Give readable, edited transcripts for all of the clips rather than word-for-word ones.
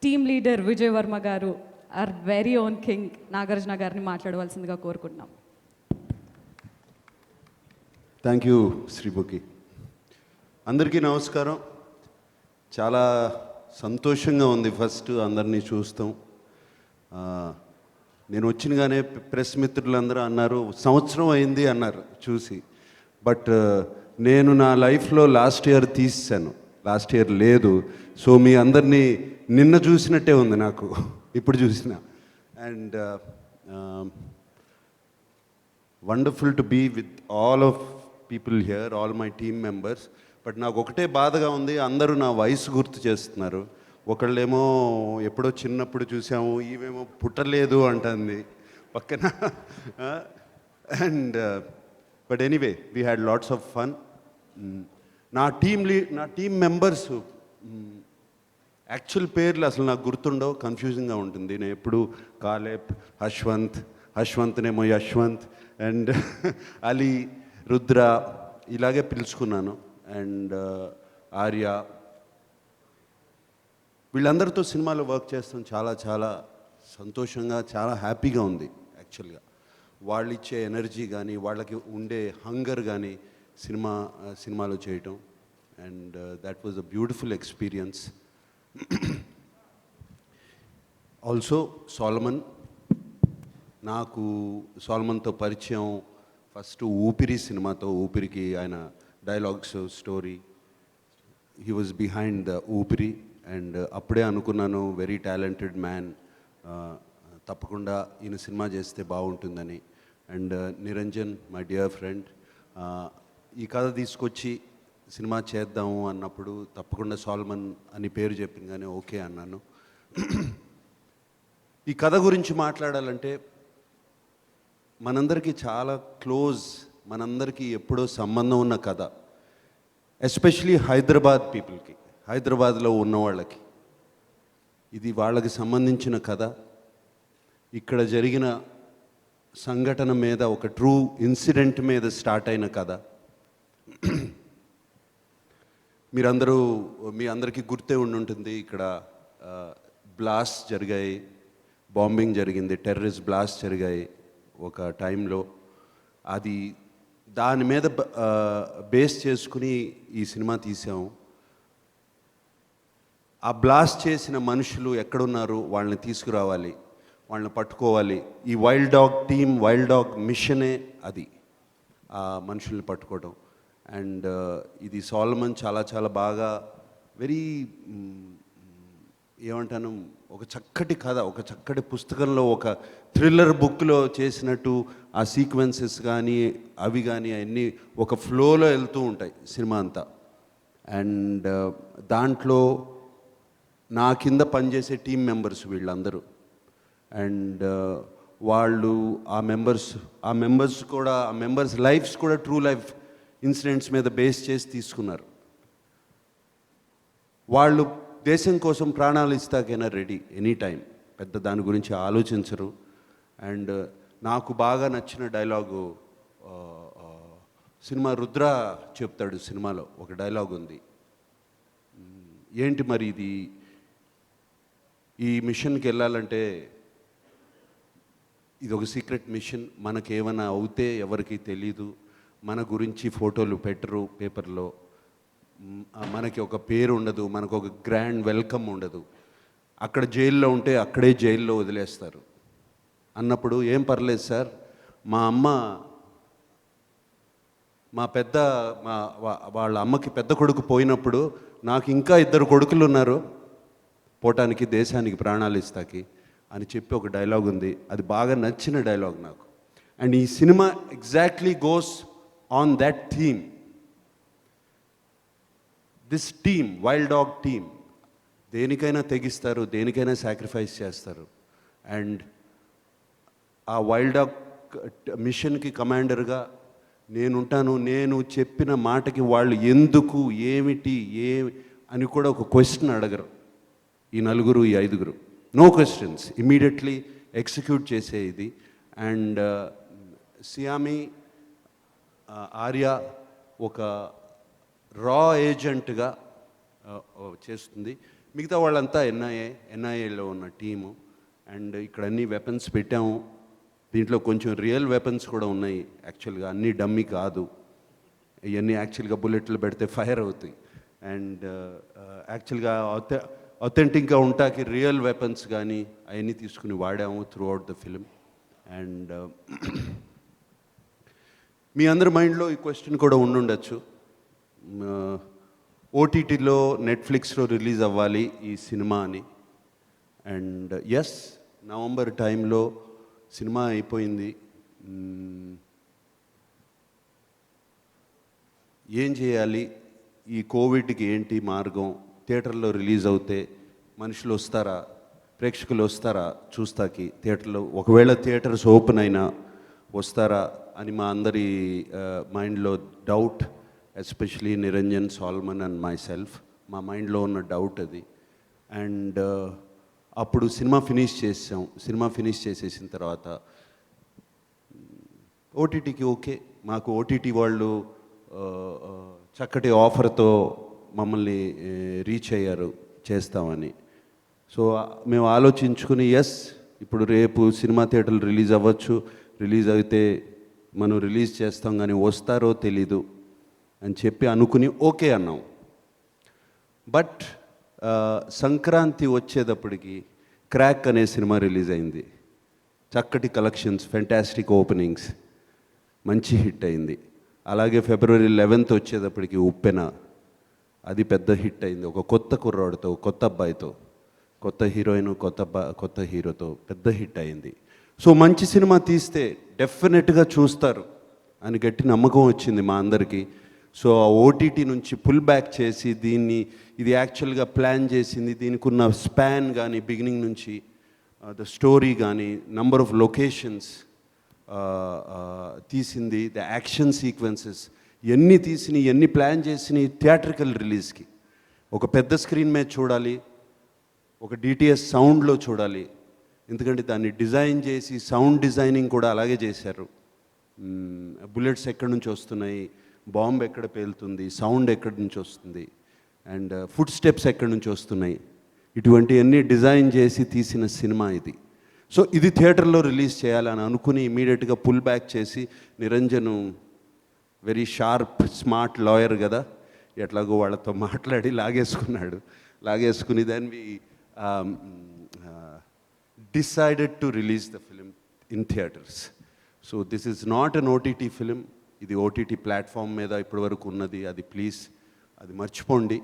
Team leader Vijay Varma గారు, our very own king Nagarjuna గారిని మాట్లాడవలసిందిగా కోరుకుంటున్నాం. Thank you Sreemukhi. అందరికీ నమస్కారం. చాలా సంతోషంగా ఉంది ఫస్ట్ అందరినీ చూస్తాం. నేను వచ్చినగానే ప్రెస్ మిత్రులందరూ అన్నారు సంవత్సరం అయింది అన్నారు చూసి. బట్ నేను నా లైఫ్లో లాస్ట్ ఇయర్ తీసాను, లాస్ట్ ఇయర్ లేదు. సో మీ అందరినీ నిన్న చూసినట్టే ఉంది నాకు ఇప్పుడు చూసిన. And wonderful to be with all of people here, all my team members. But నాకు ఒకటే బాధగా ఉంది, అందరూ నా వయసు గుర్తు చేస్తున్నారు. ఒకళ్ళేమో ఎప్పుడో చిన్నప్పుడు చూసాము, ఈమెమో పుట్టలేదు అంటుంది పక్కన. And but anyway we had lots of fun. నా టీమ్ మెంబర్స్ యాక్చువల్ పేర్లు అసలు నాకు గుర్తుండవు, కన్ఫ్యూజింగ్గా ఉంటుంది. నేను ఎప్పుడు కాలేబ్, హష్వంత్నేమో యశ్వంత్, అండ్ అలీ, రుద్ర ఇలాగే పిలుచుకున్నాను. అండ్ ఆర్య, వీళ్ళందరితో సినిమాలో వర్క్ చేస్తాం చాలా చాలా సంతోషంగా, చాలా హ్యాపీగా ఉంది. యాక్చువల్గా వాళ్ళు ఇచ్చే ఎనర్జీ కానీ, వాళ్ళకి ఉండే హంగర్ కానీ సినిమాలో చేయటం. And that was a beautiful experience. Also Solomon, నాకు సోలమన్తో పరిచయం ఫస్ట్ ఊపిరి సినిమాతో. ఊపిరికి ఆయన dialogues, story, he was behind the ఊపిరి. అండ్ అప్పుడే అనుకున్నాను వెరీ టాలెంటెడ్ మ్యాన్, తప్పకుండా ఈయన సినిమా చేస్తే బాగుంటుందని. And Niranjan, my dear friend, ఈ కథ తీసుకొచ్చి సినిమా చేద్దాము అన్నప్పుడు తప్పకుండా సోల్మన్ అని పేరు చెప్పింది, ఓకే అన్నాను. ఈ కథ గురించి మాట్లాడాలంటే మనందరికీ చాలా క్లోజ్, మనందరికీ ఎప్పుడో సంబంధం ఉన్న కథ. ఎస్పెషలీ హైదరాబాద్ పీపుల్కి, హైదరాబాద్లో ఉన్న వాళ్ళకి ఇది వాళ్ళకి సంబంధించిన కథ. ఇక్కడ జరిగిన సంఘటన మీద, ఒక ట్రూ ఇన్సిడెంట్ మీద స్టార్ట్ అయిన కథ. మీ అందరికీ గుర్తే ఉండుంటుంది, ఇక్కడ బ్లాస్ట్ జరిగాయి, బాంబింగ్ జరిగింది, టెర్రరిస్ట్ బ్లాస్ట్ జరిగాయి ఒక టైంలో. అది దాని మీద బేస్ చేసుకుని ఈ సినిమా తీసాము. ఆ బ్లాస్ట్ చేసిన మనుషులు ఎక్కడున్నారు, వాళ్ళని తీసుకురావాలి, వాళ్ళని పట్టుకోవాలి. ఈ wild dog team, wild dog మిషనే అది, ఆ మనుషుల్ని పట్టుకోవడం. అండ్ ఇది సోలమన్ చాలా చాలా బాగా, వెరీ ఏమంటాను, ఒక చక్కటి కథ, ఒక చక్కటి పుస్తకంలో, ఒక థ్రిల్లర్ బుక్లో చేసినట్టు ఆ సీక్వెన్సెస్ కానీ అవి కానీ అన్నీ ఒక ఫ్లోలో వెళ్తూ ఉంటాయి సినిమా అంతా. అండ్ దాంట్లో నా కింద పనిచేసే టీం మెంబర్స్ వీళ్ళందరూ. అండ్ వాళ్ళు ఆ మెంబర్స్ లైఫ్స్ కూడా ట్రూ లైఫ్ ఇన్సిడెంట్స్ మీద బేస్ చేసి తీసుకున్నారు. వాళ్ళు దేశం కోసం ప్రాణాలు ఇస్తాకైనా రెడీ ఎనీ టైం, పెద్ద దాని గురించి ఆలోచించరు. అండ్ నాకు బాగా నచ్చిన డైలాగు సినిమా రుద్ర చెప్తాడు, సినిమాలో ఒక డైలాగ్ ఉంది, ఏంటి మరి ఇది, ఈ మిషన్కి వెళ్ళాలంటే ఇది ఒక సీక్రెట్ మిషన్, మనకేమైనా అవుతే ఎవరికి తెలీదు, మన గురించి ఫోటోలు పెట్టరు పేపర్లో, మనకి ఒక పేరు ఉండదు, మనకు ఒక గ్రాండ్ వెల్కమ్ ఉండదు, అక్కడ జైల్లో ఉంటే అక్కడే జైల్లో వదిలేస్తారు అన్నప్పుడు, ఏం పర్లేదు సార్, మా అమ్మ వాళ్ళ అమ్మకి పెద్ద కొడుకు పోయినప్పుడు నాకు ఇంకా 2 కొడుకులు ఉన్నారు పోవటానికి, దేశానికి ప్రాణాలు ఇస్తాకి అని చెప్పి ఒక డైలాగ్ ఉంది. అది బాగా నచ్చిన డైలాగ్ నాకు. అండ్ ఈ cinema exactly goes on that theme. This team, wild dog team, దేనికైనా తెగిస్తారు, దేనికైనా సాక్రిఫైస్ చేస్తారు. అండ్ ఆ వైల్డ్ డాగ్ మిషన్కి కమాండర్గా నేనుంటాను. నేను చెప్పిన మాటకి వాళ్ళు ఎందుకు, ఏమిటి, అని కూడా ఒక క్వశ్చన్ అడగరు ఈ 4, ఈ 5. నో క్వశ్చన్స్, ఇమీడియట్లీ ఎగ్జిక్యూట్ చేసే ఇది. అండ్ సియామి, ఆర్య ఒక రా ఏజెంట్గా చేస్తుంది. మిగతా వాళ్ళంతా ఎన్ఐఏలో ఉన్న టీము. అండ్ ఇక్కడ అన్ని వెపన్స్ పెట్టాము. దీంట్లో కొంచెం రియల్ వెపన్స్ కూడా ఉన్నాయి యాక్చువల్గా, అన్నీ డమ్మీ కాదు. ఇవన్నీ యాక్చువల్గా బుల్లెట్లు పెడితే ఫైర్ అవుతాయి. అండ్ యాక్చువల్గా అథెంటిక్గా ఉంటాకి రియల్ వెపన్స్ కానీ అవన్నీ తీసుకుని వాడాము throughout the film. And మీ అందరి మైండ్లో ఈ క్వశ్చన్ కూడా ఉండుండొచ్చు, ఓటీటీలో నెట్ఫ్లిక్స్లో రిలీజ్ అవ్వాలి ఈ సినిమా అని. అండ్ ఎస్, నవంబర్ టైంలో సినిమా అయిపోయింది. ఏం చేయాలి, ఈ కోవిడ్కి ఏంటి మార్గం, థియేటర్లో రిలీజ్ అవుతే మనుషులు వస్తారా, ప్రేక్షకులు వస్తారా చూస్తాకి థియేటర్లో, ఒకవేళ థియేటర్స్ ఓపెన్ అయినా వస్తారా అని మా అందరి మైండ్లో doubt, especially Niranjan, Solomon and myself, మా మైండ్లో ఉన్న డౌట్ అది. అండ్ అప్పుడు సినిమా ఫినిష్ చేసాం. సినిమా ఫినిష్ చేసేసిన తర్వాత ఓటీటీకి ఓకే, మాకు ఓటీటీ వాళ్ళు చక్కటి ఆఫర్తో మమ్మల్ని రీచ్ అయ్యారు చేస్తామని. సో మేము ఆలోచించుకుని ఎస్, ఇప్పుడు రేపు సినిమా థియేటర్లు రిలీజ్ అవ్వచ్చు, రిలీజ్ అయితే మనం రిలీజ్ చేస్తాం, కానీ వస్తారో తెలీదు అని చెప్పి అనుకుని ఓకే అన్నాం. బట్ సంక్రాంతి వచ్చేటప్పటికి క్రాక్ అనే సినిమా రిలీజ్ అయింది. చక్కటి కలెక్షన్స్, ఫెంటాస్టిక్ ఓపెనింగ్స్, మంచి హిట్ అయింది. అలాగే ఫిబ్రవరి 11th వచ్చేటప్పటికి ఉప్పెన, అది పెద్ద హిట్ అయింది. ఒక కొత్త కుర్రాడితో, కొత్త అబ్బాయితో, కొత్త హీరోయిన్, కొత్త హీరోతో పెద్ద హిట్ అయింది. సో మంచి సినిమా తీస్తే డెఫినెట్గా చూస్తారు అని గట్టి నమ్మకం వచ్చింది మా అందరికీ. సో ఆ ఓటీటీ నుంచి పుల్ బ్యాక్ చేసి ఇది యాక్చువల్గా ప్లాన్ చేసింది, దీనికి ఉన్న స్పాన్ కానీ, బిగినింగ్ నుంచి ద స్టోరీ కానీ, నంబర్ ఆఫ్ లొకేషన్స్ తీసింది, ద యాక్షన్ సీక్వెన్సెస్, ఎన్ని తీసినాయి, ఎన్ని ప్లాన్ చేసినాయి థియేట్రికల్ రిలీజ్కి. ఒక పెద్ద స్క్రీన్ మీద చూడాలి, ఒక డిటిఎస్ సౌండ్లో చూడాలి, ఎందుకంటే దాన్ని డిజైన్ చేసి సౌండ్ డిజైనింగ్ కూడా అలాగే చేశారు. బుల్లెట్స్ ఎక్కడి నుంచి వస్తున్నాయి, బాంబ్ ఎక్కడ పేలుతుంది, సౌండ్ ఎక్కడి నుంచి వస్తుంది, అండ్ ఫుట్ స్టెప్స్ ఎక్కడి నుంచి వస్తున్నాయి, ఇటువంటివన్నీ డిజైన్ చేసి తీసిన సినిమా ఇది. సో ఇది థియేటర్లో రిలీజ్ చేయాలని అనుకుని ఇమీడియట్గా పుల్ బ్యాక్ చేసి, Niranjan very sharp smart lawyer కదా, ఎట్లాగో వాళ్ళతో మాట్లాడి లాగేసుకుని then we decided to release the film in theaters. So this is not an OTT film. ఇది ఓటీటీ ప్లాట్ఫామ్ మీద ఇప్పటి వరకు ఉన్నది, అది ప్లీజ్ అది మర్చిపోండి,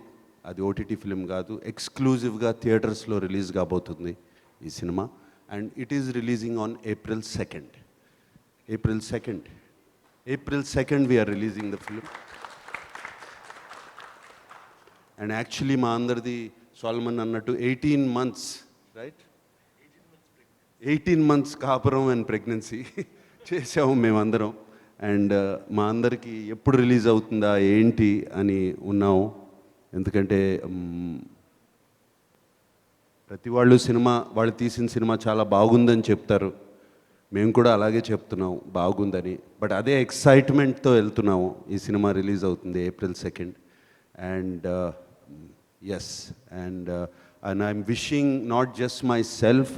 అది ఓటీటీ ఫిలిం కాదు. ఎక్స్క్లూజివ్గా థియేటర్స్లో రిలీజ్ కాబోతుంది ఈ cinema. And it is releasing on April 2nd. April 2nd we are releasing the film. And actually మా అందరిది సాల్మన్ అన్నట్టు 18 months, రైట్, 18 months కాపురం అండ్ ప్రెగ్నెన్సీ చేసాము మేమందరం. అండ్ మా అందరికీ ఎప్పుడు రిలీజ్ అవుతుందా ఏంటి అని ఉన్నాము. ఎందుకంటే ప్రతి వాళ్ళు తీసిన సినిమా చాలా బాగుందని చెప్తారు, మేము కూడా అలాగే చెప్తున్నాం బాగుందని. బట్ అదే ఎక్సైట్మెంట్తో వెళ్తున్నాము. ఈ సినిమా రిలీజ్ అవుతుంది April 2nd. And yes, and I'm wishing not just myself,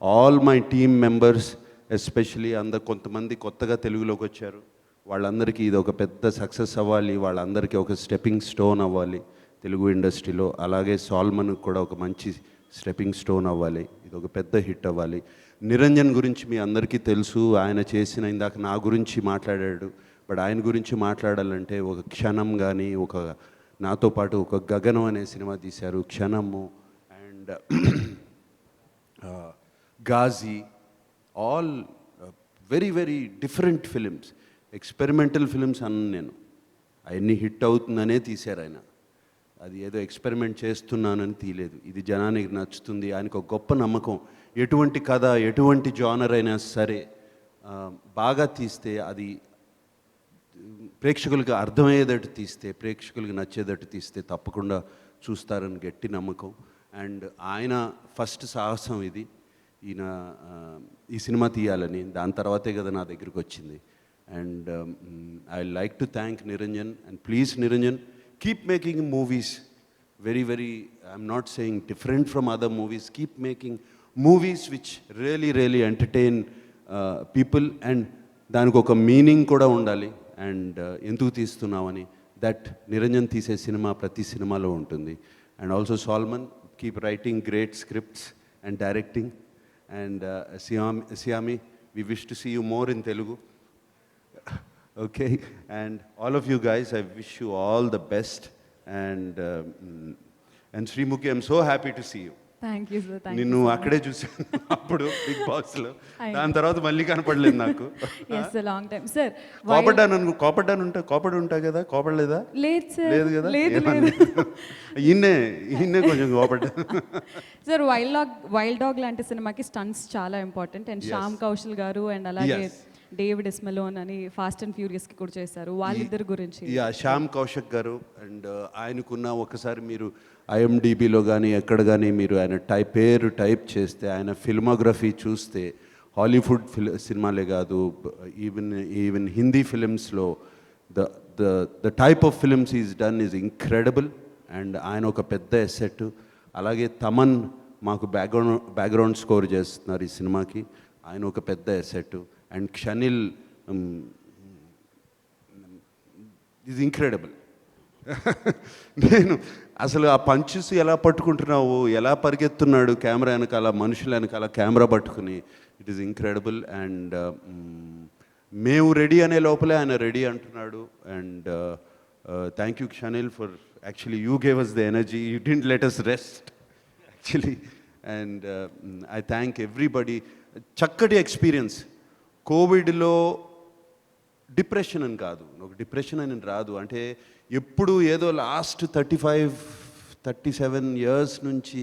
all my team members, especially కొంతమంది కొత్తగా తెలుగులోకి వచ్చారు, వాళ్ళందరికీ ఇది ఒక పెద్ద సక్సెస్ అవ్వాలి, వాళ్ళందరికీ ఒక స్టెప్పింగ్ స్టోన్ అవ్వాలి తెలుగు ఇండస్ట్రీలో. అలాగే సాల్మన్కి కూడా ఒక మంచి స్టెప్పింగ్ స్టోన్ అవ్వాలి, ఇది ఒక పెద్ద హిట్ అవ్వాలి. నిరంజన్ గురించి మీ అందరికీ తెలుసు, ఆయన చేసిన, ఇందాక నా గురించి మాట్లాడాడు, బట్ ఆయన గురించి మాట్లాడాలంటే ఒక క్షణం కానీ, ఒక నాతో పాటు ఒక గగనం అనే సినిమా తీశారు, Kshanam, and Ghazi, all very very different films, experimental films అన్న నేను. అవన్నీ హిట్ అవుతుందనే తీశారు ఆయన, అది ఏదో ఎక్స్పెరిమెంట్ చేస్తున్నానని తీయలేదు. ఇది జనానికి నచ్చుతుంది, ఆయనకు ఒక గొప్ప నమ్మకం. ఎటువంటి కథ, ఎటువంటి జానర్ అయినా సరే బాగా తీస్తే, అది ప్రేక్షకులకు అర్థమయ్యేటట్టు తీస్తే, ప్రేక్షకులకు నచ్చేటట్టు తీస్తే తప్పకుండా చూస్తారని గట్టి నమ్మకం. అండ్ ఆయన ఫస్ట్ సాహసం ఇది, ఈయన ఈ సినిమా తీయాలని. దాని తర్వాతే కదా నా దగ్గరికి వచ్చింది. And I like to thank Niranjan, and please Niranjan, keep making movies. I'm not saying different from other movies. Keep making movies which really entertain people, and దానికి ఒక మీనింగ్ కూడా ఉండాలి. అండ్ ఎందుకు తీస్తున్నామని దట్ నిరంజన్ తీసే సినిమా ప్రతి సినిమాలో ఉంటుంది. And also Solomon keep writing great scripts and directing. And Saiyami, we wish to see you more in Telugu. Okay, and all of you guys, I wish you all the best. And Srimuki, I'm so happy to see you. Thank you sir. Thank నిన్ను అక్కడే చూసాను అప్పుడు big బాస్లో. దాని తర్వాత మళ్ళీ కనపడలేదు నాకు. Yes long time sir. కోపడి ఉంటా కదా, కోపడలేదా? లేదు సార్. లేదు కదా. లేదు. ఈయన్నే కొంచెం కోపడ్డా. సార్ వైల్డ్ డాగ్ లాంటి సినిమాకి స్టంట్స్ చాలా ఇంపార్టెంట్. అండ్ శ్యామ్ కౌశల్ గారు అండ్ అలాగే డేవిడ్ ఇస్మెలోన్ అని ఫాస్ట్ అండ్ ఫ్యూరియస్కి కూడా చేశారు. వాళ్ళిద్దరి గురించి. శ్యామ్ కౌశక్ గారు అండ్ ఆయనకున్న ఒకసారి మీరు IMDbలో కానీ ఎక్కడ కానీ మీరు ఆయన పేరు టైప్ చేస్తే ఆయన ఫిల్మోగ్రఫీ చూస్తే హాలీవుడ్ సినిమాలే కాదు, ఈవెన్ హిందీ ఫిలిమ్స్లో the type of films is done is incredible. And ఆయన ఒక పెద్ద ఎసెట్. అలాగే తమన్ మాకు బ్యాక్గ్రౌండ్ స్కోర్ చేస్తున్నారు ఈ సినిమాకి, ఆయన ఒక పెద్ద asset. And Shaneil is incredible. నేను అసలు ఆ పంచెస్ ఎలా పట్టుకుంటున్నావు, ఎలా పరిగెత్తున్నాడు కెమెరా వెనకాల, మనుషుల వెనకాల కెమెరా పట్టుకుని, ఇట్ ఈస్ ఇంక్రెడిబుల్. అండ్ మేము రెడీ అనే లోపలే ఆయన రెడీ అంటున్నాడు. And thank you Shaneil for actually you gave us the energy, you didn't let us rest actually. And I thank everybody. చక్కటి ఎక్స్పీరియన్స్. కోవిడ్లో డిప్రెషన్ అని కాదు, ఒక డిప్రెషన్ అని రాదు. అంటే ఎప్పుడు ఏదో లాస్ట్ 35-37 ఇయర్స్ నుంచి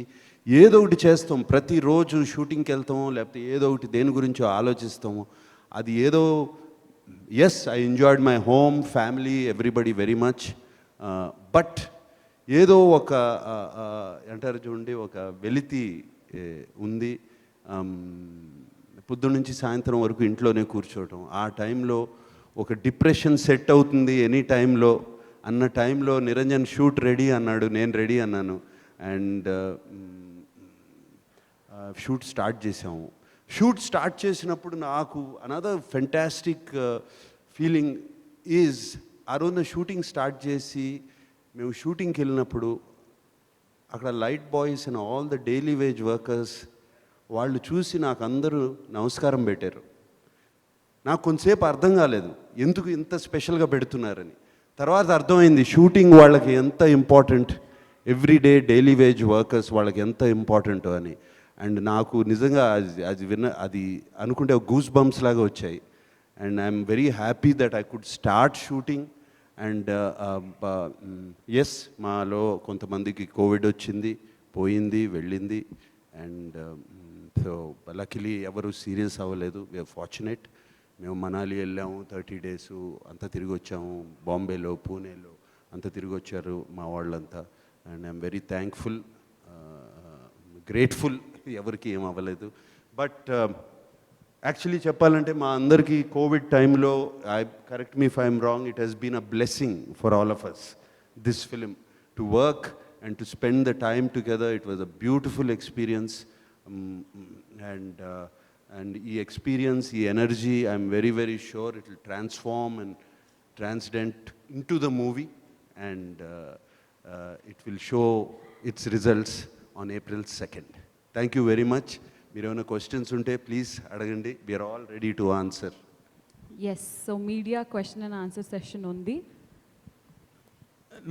ఏదో ఒకటి చేస్తాం, ప్రతిరోజు షూటింగ్కి వెళ్తాము, లేకపోతే ఏదో ఒకటి దేని గురించో ఆలోచిస్తాము. అది ఏదో yes I enjoyed my home, family, everybody very much. But ఏదో ఒక అంటారు చూడండి, ఒక వెలితి ఉంది. పొద్దున్న నుంచి సాయంత్రం వరకు ఇంట్లోనే కూర్చోవటం, ఆ టైంలో ఒక డిప్రెషన్ సెట్ అవుతుంది ఎనీ టైంలో అన్న టైంలో నిరంజన్ షూట్ రెడీ అన్నాడు, నేను రెడీ అన్నాను. అండ్ షూట్ స్టార్ట్ చేసాము. షూట్ స్టార్ట్ చేసినప్పుడు నాకు అనదర్ ఫెంటాస్టిక్ ఫీలింగ్ ఈజ్, ఆ రోజున షూటింగ్ స్టార్ట్ చేసి మేము షూటింగ్కి వెళ్ళినప్పుడు అక్కడ light boys and all the daily wage workers వాళ్ళు చూసి నాకు అందరూ నమస్కారం పెట్టారు. నాకు కొంతసేపు అర్థం కాలేదు ఎందుకు ఇంత స్పెషల్గా పెడుతున్నారని. తర్వాత అర్థమైంది షూటింగ్ వాళ్ళకి ఎంత important, everyday daily wage workers వాళ్ళకి ఎంత ఇంపార్టెంట్ అని. అండ్ నాకు నిజంగా అది అనుకుంటే గూస్ బంప్స్ లాగా వచ్చాయి. And I'm very happy that I could start shooting. And yes, మాలో కొంతమందికి కోవిడ్ వచ్చింది, పోయింది, వెళ్ళింది. అండ్ సో లక్కీలీ ఎవరు సీరియస్ అవ్వలేదు. We're fortunate. మేము మనాలి వెళ్ళాము, 30 days అంతా తిరిగి వచ్చాము. బాంబేలో, పూణేలో అంతా తిరిగి వచ్చారు మా వాళ్ళంతా. And I'm very thankful, grateful. ఎవరికి ఏం అవ్వలేదు. బట్ యాక్చువల్లీ చెప్పాలంటే మా అందరికీ కోవిడ్ టైంలో, correct me if I'm wrong, it has been a blessing for all of us, this film, to work and to spend the time together. It was a beautiful experience. And ఈ experience, ఈ energy, I'm very sure it will transform and transcend into the movie. And it will show its results on April 2nd. Thank you very much. మీరు ఏమైనా questions ఉంటే please అడగండి. We are all ready to answer. Yes, so media question and answer session ఉంది.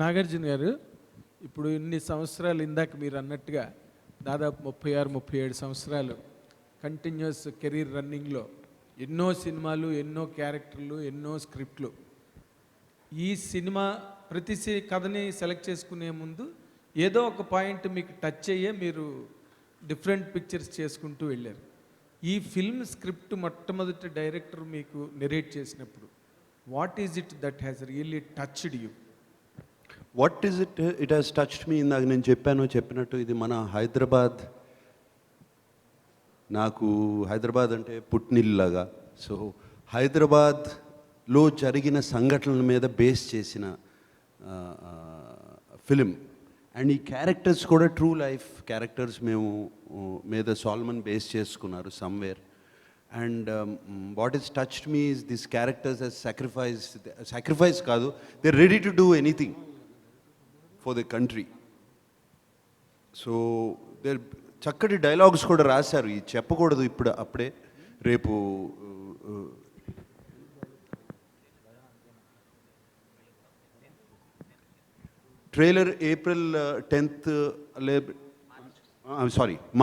నాగార్జున గారు, ఇప్పుడు ఇన్ని సంవత్సరాలు, ఇందాక మీరు అన్నట్టుగా దాదాపు 36-37 సంవత్సరాలు కంటిన్యూస్ కెరీర్ రన్నింగ్లో ఎన్నో సినిమాలు, ఎన్నో క్యారెక్టర్లు, ఎన్నో స్క్రిప్ట్లు. ఈ సినిమా ప్రతి కథని సెలెక్ట్ చేసుకునే ముందు ఏదో ఒక పాయింట్ మీకు టచ్ అయ్యే మీరు డిఫరెంట్ పిక్చర్స్ చేసుకుంటూ వెళ్ళారు. ఈ ఫిల్మ్ స్క్రిప్ట్ మొట్టమొదటి డైరెక్టర్ మీకు నెరేట్ చేసినప్పుడు what is it that has really touched you? What is it has touched మీ? ఇందాక నేను చెప్పినట్టు ఇది మన హైదరాబాద్. నాకు హైదరాబాద్ అంటే పుట్టినిల్లాగా. సో హైదరాబాద్లో జరిగిన సంఘటనల మీద బేస్ చేసిన ఫిలిం. అండ్ ఈ క్యారెక్టర్స్ కూడా ట్రూ లైఫ్ క్యారెక్టర్స్ మేము మీద సాల్మన్ బేస్ చేసుకున్నారు somewhere. And what is touched me is this characters as sacrifice కాదు, they ready to do anything for the country. So they చక్కటి డైలాగ్స్ కూడా రాశారు. ఇది చెప్పకూడదు ఇప్పుడు అప్పుడే, రేపు trailer April 10th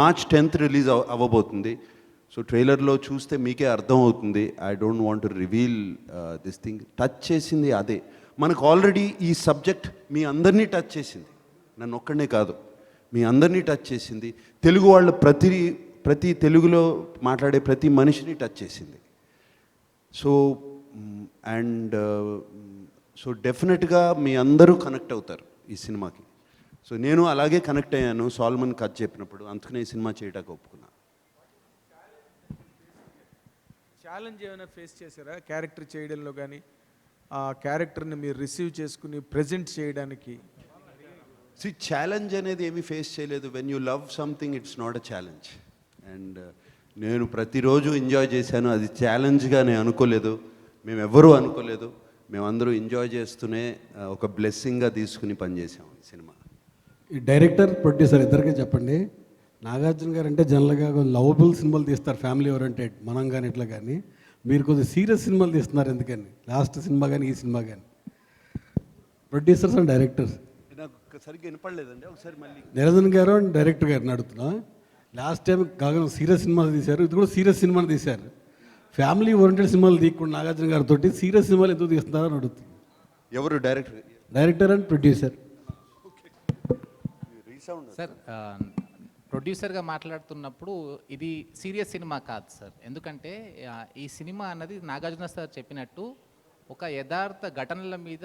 March 10th release అవ్వబోతుంది. సో ట్రైలర్లో చూస్తే మీకే అర్థం అవుతుంది. I don't want to reveal this thing. Touch చేసింది అదే. మనకు ఆల్రెడీ ఈ సబ్జెక్ట్ మీ అందరినీ టచ్ చేసింది, నన్ను ఒక్కడనే కాదు, మీ అందరినీ టచ్ చేసింది. తెలుగు వాళ్ళ ప్రతి తెలుగులో మాట్లాడే ప్రతి మనిషిని టచ్ చేసింది. సో అండ్ సో డెఫినెట్గా మీ అందరూ కనెక్ట్ అవుతారు ఈ సినిమాకి. సో నేను అలాగే కనెక్ట్ అయ్యాను సాల్మన్ కథ చెప్పినప్పుడు, అందుకనే ఈ సినిమా చేయడానికి ఒప్పుకున్నా. ఛాలెంజ్ ఏమైనా ఫేస్ చేశారా క్యారెక్టర్ చేయడంలో కానీ, ఆ క్యారెక్టర్ని మీరు రిసీవ్ చేసుకుని ప్రజెంట్ చేయడానికి? ఛాలెంజ్ అనేది ఏమీ ఫేస్ చేయలేదు. When you love something it's not a challenge. And నేను ప్రతిరోజు ఎంజాయ్ చేశాను. అది ఛాలెంజ్గా నేను అనుకోలేదు, మేమెవ్వరూ అనుకోలేదు. మేమందరూ ఎంజాయ్ చేస్తూనే ఒక బ్లెస్సింగ్గా తీసుకుని పనిచేసాము ఈ సినిమా. ఈ డైరెక్టర్ ప్రొడ్యూసర్ ఇద్దరికీ చెప్పండి, నాగార్జున గారు అంటే జనరల్గా లవబుల్ సినిమాలు తీస్తారు, ఫ్యామిలీ ఓరియంటెడ్, మనం కానీ ఇట్లా. కానీ మీరు కొద్దిగా సీరియస్ సినిమాలు తీస్తున్నారు, ఎందుకని? లాస్ట్ సినిమా కానీ ఈ సినిమా కానీ. ప్రొడ్యూసర్స్ అండ్ డైరెక్టర్స్ నాకు సరిగ్గా వినపడలేదండి, ఒకసారి మళ్ళీ. నిరంజన్ గారు అండ్ డైరెక్టర్ గారిని అడుగుతున్నా. లాస్ట్ టైం కాగా సీరియస్ సినిమాలు తీశారు, ఇది కూడా సీరియస్ సినిమాలు తీశారు. ఫ్యామిలీ ఓరియంటెడ్ సినిమాలు తీయకుండా నాగార్జున గారితో సీరియస్ సినిమాలు ఎందుకు తీస్తున్నారని అడుగుతుంది. ఎవరు director? Director and producer. Sir, ప్రొడ్యూసర్గా మాట్లాడుతున్నప్పుడు ఇది సీరియస్ సినిమా కాదు సార్. ఎందుకంటే ఈ సినిమా అన్నది నాగార్జున సార్ చెప్పినట్టు ఒక యథార్థ ఘటనల మీద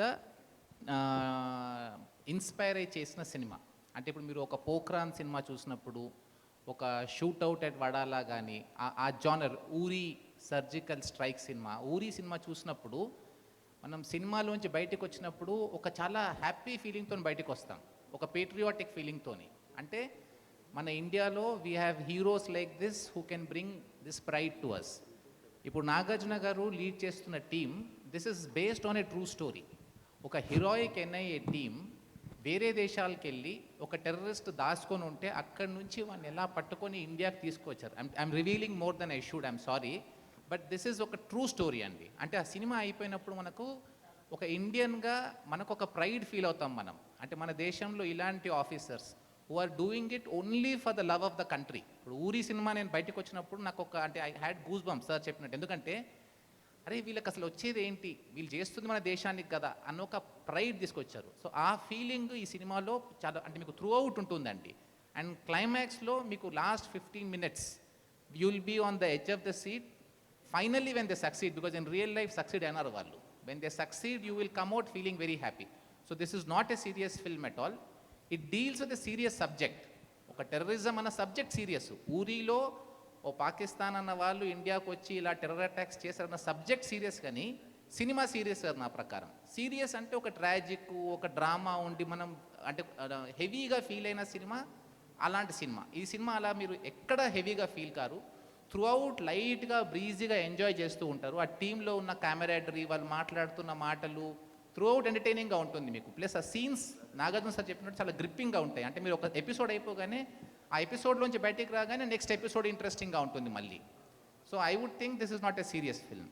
ఇన్స్పైర్ అయి చేసిన సినిమా. అంటే ఇప్పుడు మీరు ఒక పోఖ్రాన్ సినిమా చూసినప్పుడు, ఒక షూట్అవుట్ అట్ వడాలా కానీ, ఆ జానర్ ఊరి సర్జికల్ స్ట్రైక్ సినిమా, ఊరి సినిమా చూసినప్పుడు మనం సినిమాలోంచి బయటకు వచ్చినప్పుడు ఒక చాలా హ్యాపీ ఫీలింగ్తో బయటకు వస్తాం, ఒక పేట్రియాటిక్ ఫీలింగ్తోని. అంటే మన ఇండియాలో we have heroes like this who can bring this pride to us. ఇప్పుడు నాగార్జున గారు లీడ్ చేస్తున్న team, this is based on a true story. ఒక హీరోయిక్ ఎన్ఐఏ టీమ్ వేరే దేశాలకు వెళ్ళి ఒక టెర్రరిస్ట్ దాచుకొని ఉంటే అక్కడి నుంచి వాడిని ఎలా పట్టుకొని ఇండియాకి తీసుకొచ్చారు. I'm revealing more than I should, I'm sorry, but this is ఒక ట్రూ స్టోరీ అండి. అంటే ఆ సినిమా అయిపోయినప్పుడు మనకు ఒక ఇండియన్గా మనకు ఒక ప్రైడ్ ఫీల్ అవుతాం మనం. అంటే మన దేశంలో ఇలాంటి officers who are doing it only for the love of the country. ఇప్పుడు ఊరి సినిమా నేను బయటకు వచ్చినప్పుడు నాకు ఒక అంటే I had goose bumps sir చెప్పినట్టు. ఎందుకంటే అరే వీళ్ళకి అసలు వచ్చేది ఏంటి, వీళ్ళు చేస్తుంది మన దేశానికి కదా అన్న ఒక ప్రైడ్ తీసుకొచ్చారు. సో ఆ ఫీలింగ్ ఈ సినిమాలో చాలా అంటే మీకు త్రూ అవుట్ ఉంటుందండి. అండ్ క్లైమాక్స్లో మీకు last 15 minutes you will be on the edge of the seat. Finally when they succeed, because in real life succeed అయినారు వాళ్ళు, when they succeed you will come out feeling very happy. So this is not a serious film at all. It deals with a serious subject. ఒక terrorism అన్న subject serious. ఊరిలో ఓ పాకిస్తాన్ అన్న వాళ్ళు ఇండియాకు వచ్చి ఇలా టెర్రర్ అటాక్స్ చేశారన్న సబ్జెక్ట్ సీరియస్, కానీ సినిమా సీరియస్ కాదు నా ప్రకారం. సీరియస్ అంటే ఒక ట్రాజిక్, ఒక డ్రామా ఉండి మనం అంటే హెవీగా ఫీల్ అయిన సినిమా అలాంటి సినిమా. ఈ సినిమా అలా మీరు ఎక్కడ హెవీగా ఫీల్ కారు, త్రూ అవుట్ లైట్గా బ్రీజీగా ఎంజాయ్ చేస్తూ ఉంటారు. ఆ టీంలో ఉన్న కెమెరాడరీ, వాళ్ళు మాట్లాడుతున్న మాటలు త్రూ అవుట్ ఎంటర్టైనింగ్గా ఉంటుంది మీకు. ప్లస్ ఆ సీన్స్ నాగార్జున సార్ చెప్పినట్టు చాలా గ్రిప్పింగ్గా ఉంటాయి. అంటే మీరు ఒక ఎపిసోడ్ అయిపోగానే ఆ ఎపిసోడ్లోంచి బయటికి రాగానే నెక్స్ట్ ఎపిసోడ్ ఇంట్రెస్టింగ్గా ఉంటుంది మళ్ళీ. So I would think this is not a serious film.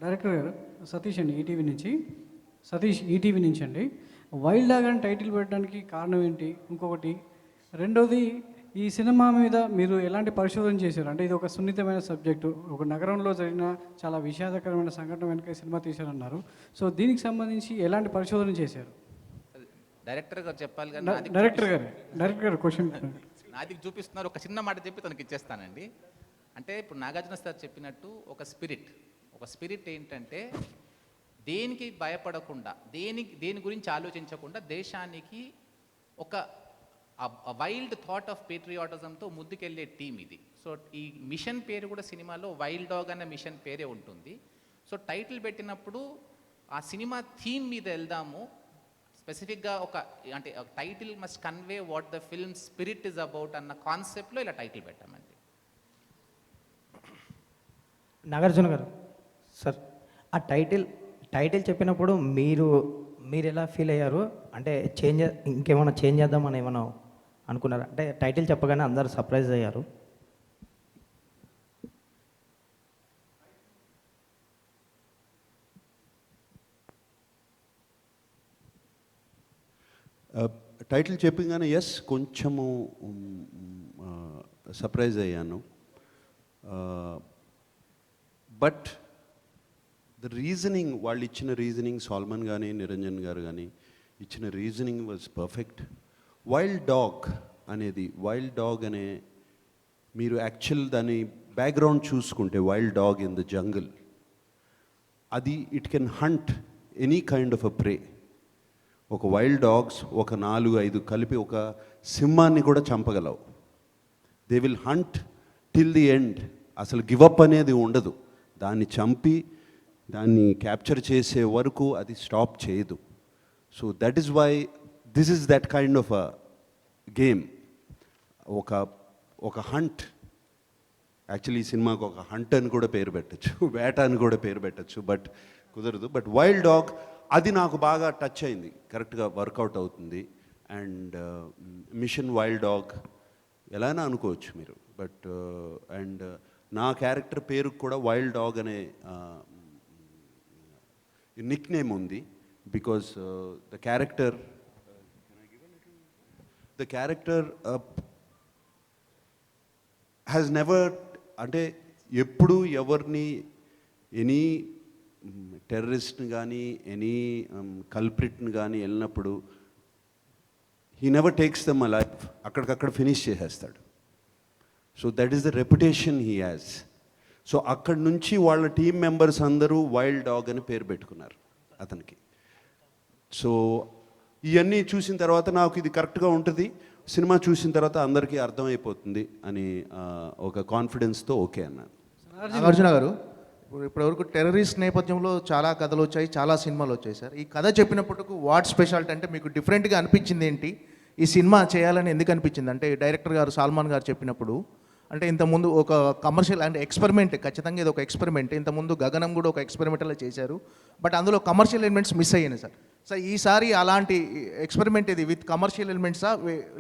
Director గారు సతీష్ అండి, ఈటీవీ నుంచి అండి. వైల్డ్ డాగ్ అని టైటిల్ పెట్టడానికి కారణం ఏంటి? ఇంకొకటి రెండోది, ఈ సినిమా మీద మీరు ఎలాంటి పరిశోధన చేశారు? అంటే ఇది ఒక సున్నితమైన సబ్జెక్టు, ఒక నగరంలో జరిగిన చాలా విషాదకరమైన సంఘటన వెనుక ఈ సినిమా తీశారన్నారు. సో దీనికి సంబంధించి ఎలాంటి పరిశోధన చేశారు? డైరెక్టర్ గారు చెప్పాలి కానీ డైరెక్టర్ గారు క్వశ్చన్ నాదికి చూపిస్తున్నారు. ఒక చిన్న మాట చెప్పి తనకి ఇచ్చేస్తానండి. అంటే ఇప్పుడు నాగార్జున సార్ చెప్పినట్టు ఒక స్పిరిట్ ఏంటంటే దేనికి భయపడకుండా, దేని గురించి ఆలోచించకుండా దేశానికి ఒక వైల్డ్ థాట్ ఆఫ్ పేట్రియాటిజంతో ముందుకెళ్ళే టీం ఇది. సో ఈ మిషన్ పేరు కూడా సినిమాలో వైల్డ్ డాగ్ అనే మిషన్ పేరే ఉంటుంది. సో టైటిల్ పెట్టినప్పుడు ఆ సినిమా థీమ్ మీద వెళ్దాము, స్పెసిఫిక్గా ఒక అంటే title must convey what the film spirit is about అన్న కాన్సెప్ట్లో ఇలా టైటిల్ పెట్టామండి. నాగార్జున గారు సార్, ఆ టైటిల్ చెప్పినప్పుడు మీరు ఎలా ఫీల్ అయ్యారు? అంటే ఇంకేమైనా చేంజ్ చేద్దామని ఏమైనా అనుకున్నారా? అంటే టైటిల్ చెప్పగానే అందరు సర్ప్రైజ్ అయ్యారు. టైటిల్ చెప్పగానే ఎస్ కొంచెము సర్ప్రైజ్ అయ్యాను. బట్ ద రీజనింగ్, వాళ్ళు ఇచ్చిన రీజనింగ్, సాల్మన్ కానీ నిరంజన్ గారు కానీ ఇచ్చిన reasoning was perfect. Wild dog అనే మీరు యాక్చువల్ దాని బ్యాక్గ్రౌండ్ చూసుకుంటే, wild dog in the jungle, అది it can hunt any kind of a prey. ఒక వైల్డ్ డాగ్స్ ఒక 4-5 కలిపి ఒక సింహాన్ని కూడా చంపగలవు. They will hunt till the end. అసలు గివప్ అనేది ఉండదు. దాన్ని చంపి దాన్ని క్యాప్చర్ చేసే వరకు అది స్టాప్ చేయదు. So that is why this is that kind of a game. ఒక హంట్. యాక్చువల్లీ ఈ సినిమాకు ఒక హంట్ అని కూడా పేరు పెట్టచ్చు, వేట అని కూడా పేరు పెట్టచ్చు, బట్ కుదరదు. బట్ వైల్డ్ డాగ్ అది నాకు బాగా టచ్ అయింది, కరెక్ట్గా వర్కౌట్ అవుతుంది. అండ్ మిషన్ వైల్డ్ డాగ్ ఎలానా అనుకోవచ్చు మీరు, బట్ అండ్ నా క్యారెక్టర్ పేరు కూడా వైల్డ్ డాగ్ అనే నిక్ నేమ్ ఉంది. Because the character has never, అంటే ఎప్పుడు ఎవరిని ఎనీ టెర్రరిస్ట్ని కానీ ఎనీ కల్ప్రిట్ని కానీ వెళ్ళినప్పుడు he never takes them a life, అక్కడికక్కడ ఫినిష్ చేసేస్తాడు. So that is the reputation he has. So అక్కడి నుంచి వాళ్ళ టీం మెంబర్స్ అందరూ వైల్డ్ డాగ్ అని పేరు పెట్టుకున్నారు అతనికి. సో ఇవన్నీ చూసిన తర్వాత నాకు ఇది కరెక్ట్గా ఉంటుంది, సినిమా చూసిన తర్వాత అందరికీ అర్థమైపోతుంది అని ఒక కాన్ఫిడెన్స్తో ఓకే అన్నాను. నాగార్జున గారు, ఇప్పటివరకు టెర్రరిస్ట్ నేపథ్యంలో చాలా కథలు వచ్చాయి, చాలా సినిమాలు వచ్చాయి సార్. ఈ కథ చెప్పినప్పటికీ వాట్ స్పెషాలిటీ, అంటే మీకు డిఫరెంట్గా అనిపించింది ఏంటి? ఈ సినిమా చేయాలని ఎందుకు అనిపించింది? అంటే డైరెక్టర్ గారు సాల్మాన్ గారు చెప్పినప్పుడు, అంటే ఇంతకుముందు ఒక కమర్షియల్ అంటే ఎక్స్పెరిమెంట్, ఖచ్చితంగా ఇది ఒక ఎక్స్పెరిమెంట్. ఇంతకుముందు గగనం కూడా ఒక ఎక్స్పెరిమెంట్ అలా చేశారు, బట్ అందులో కమర్షియల్ ఎలిమెంట్స్ మిస్ అయ్యాయి సార్. సార్ ఈసారి అలాంటి ఎక్స్పెరిమెంట్ ఇది విత్ కమర్షియల్ ఎలిమెంట్సా,